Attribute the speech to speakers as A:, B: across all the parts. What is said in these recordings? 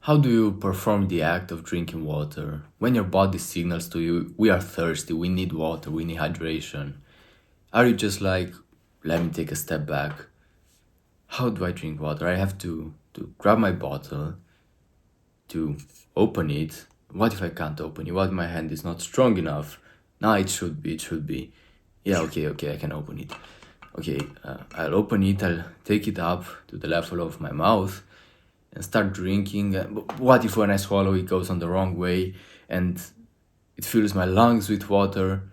A: How do you perform the act of drinking water? When your body signals to you, we are thirsty, we need water, we need hydration. Are you just like, let me take a step back? How do I drink water? I have to grab my bottle, to open it. What if I can't open it? What if my hand is not strong enough? No, it should be. Yeah, okay, I can open it. Okay, I'll open it, I'll take it up to the level of my mouth and start drinking. But what if when I swallow it goes on the wrong way and it fills my lungs with water?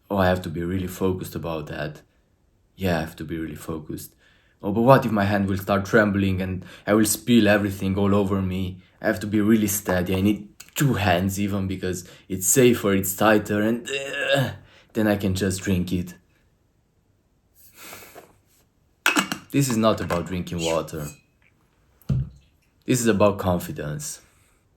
A: Oh, I have to be really focused about that. Yeah, I have to be really focused. Oh, but what if my hand will start trembling and I will spill everything all over me? I have to be really steady. I need two hands even because it's safer, it's tighter, and then I can just drink it. This is not about drinking water. This is about confidence.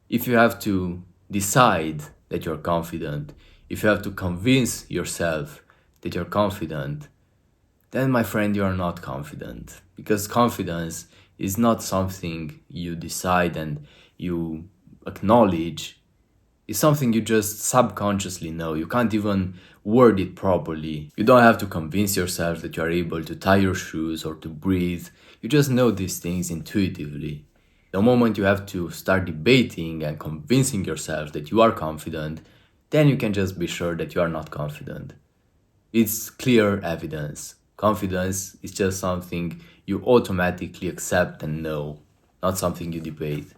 A: If you have to decide that you're confident, if you have to convince yourself that you're confident, then my friend, you are not confident. Because confidence is not something you decide and you acknowledge. It's something you just subconsciously know. You can't even word it properly. You don't have to convince yourself that you are able to tie your shoes or to breathe. You just know these things intuitively. The moment you have to start debating and convincing yourself that you are confident, then you can just be sure that you are not confident. It's clear evidence. Confidence is just something you automatically accept and know, not something you debate.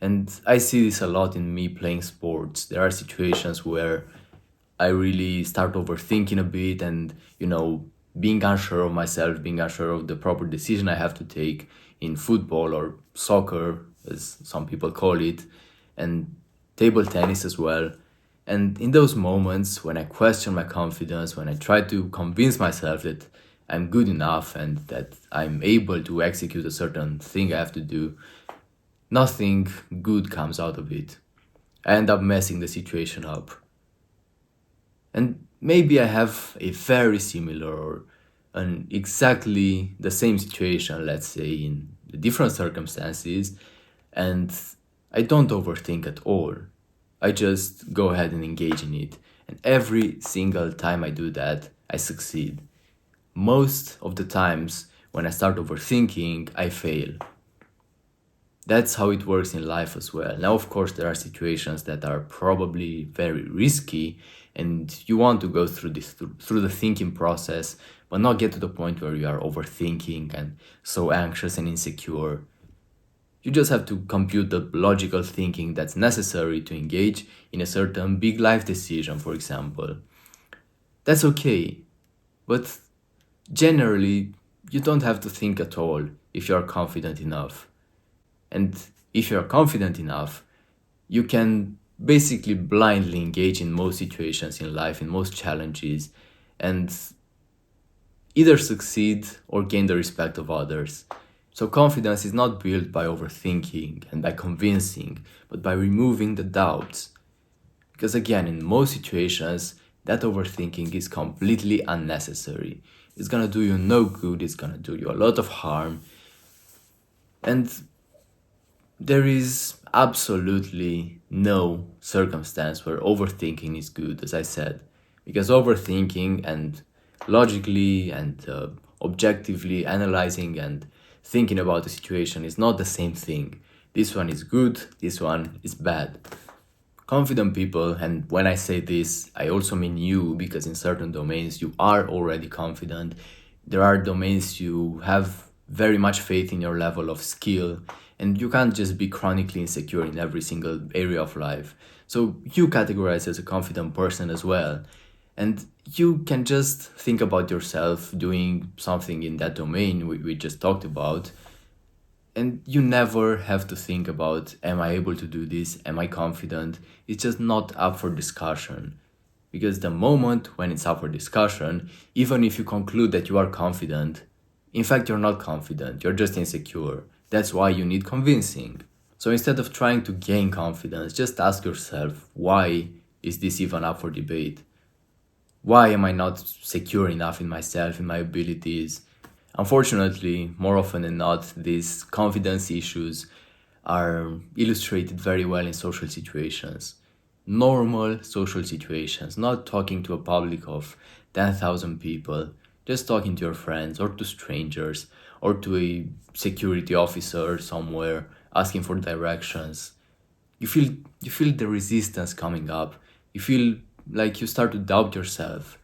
A: And I see this a lot in me playing sports. There are situations where I really start overthinking a bit and, being unsure of myself, being unsure of the proper decision I have to take in football or soccer, as some people call it, and table tennis as well. And in those moments when I question my confidence, when I try to convince myself that I'm good enough and that I'm able to execute a certain thing I have to do, nothing good comes out of it. I end up messing the situation up. And maybe I have a very similar or an exactly the same situation, let's say, in different circumstances, and I don't overthink at all. I just go ahead and engage in it. And every single time I do that, I succeed. Most of the times when I start overthinking, I fail. That's how it works in life as well. Now, of course, there are situations that are probably very risky, and you want to go through this through the thinking process, but not get to the point where you are overthinking and so anxious and insecure. You just have to compute the logical thinking that's necessary to engage in a certain big life decision, for example. That's okay, but generally, you don't have to think at all if you are confident enough. And if you're confident enough, you can basically blindly engage in most situations in life, in most challenges, and either succeed or gain the respect of others. So, confidence is not built by overthinking and by convincing, but by removing the doubts. Because, again, in most situations, that overthinking is completely unnecessary. It's gonna do you no good, it's gonna do you a lot of harm, and there is absolutely no circumstance where overthinking is good, as I said, because overthinking and logically and objectively analyzing and thinking about the situation is not the same thing. This one is good, this one is bad. Confident people, and when I say this, I also mean you, because in certain domains you are already confident. There are domains you have very much faith in your level of skill, and you can't just be chronically insecure in every single area of life. So you categorize as a confident person as well. And you can just think about yourself doing something in that domain we just talked about, and you never have to think about, am I able to do this? Am I confident? It's just not up for discussion. Because the moment when it's up for discussion, even if you conclude that you are confident, in fact, you're not confident, you're just insecure. That's why you need convincing. So instead of trying to gain confidence, just ask yourself, why is this even up for debate? Why am I not secure enough in myself, in my abilities? Unfortunately, more often than not, these confidence issues are illustrated very well in social situations. Normal social situations, not talking to a public of 10,000 people, just talking to your friends or to strangers or to a security officer somewhere asking for directions. You feel you feel the resistance coming up. You feel like you start to doubt yourself.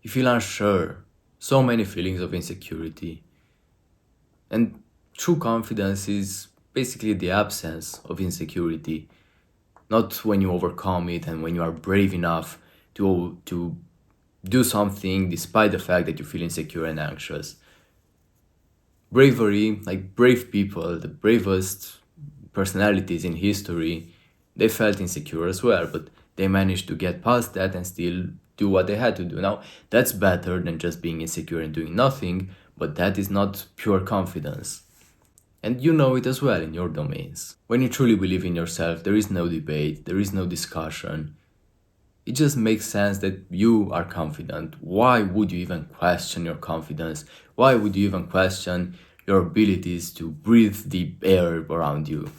A: You feel unsure. So many feelings of insecurity. And true confidence is basically the absence of insecurity, not when you overcome it and when you are brave enough to do something despite the fact that you feel insecure and anxious. Bravery, like brave people, the bravest personalities in history, they felt insecure as well, but they managed to get past that and still do what they had to do. Now, that's better than just being insecure and doing nothing, but that is not pure confidence. And you know it as well in your domains. When you truly believe in yourself, there is no debate, there is no discussion. It just makes sense that you are confident. Why would you even question your confidence? Why would you even question your abilities to breathe the air around you?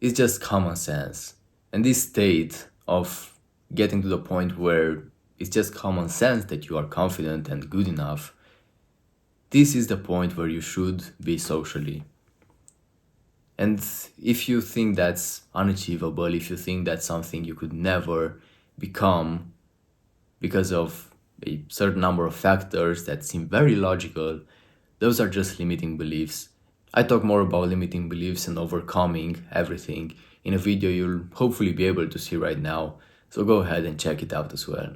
A: It's just common sense. And this state of getting to the point where it's just common sense that you are confident and good enough, this is the point where you should be socially. And if you think that's unachievable, if you think that's something you could never become because of a certain number of factors that seem very logical, those are just limiting beliefs. I talk more about limiting beliefs and overcoming everything in a video you'll hopefully be able to see right now, so go ahead and check it out as well.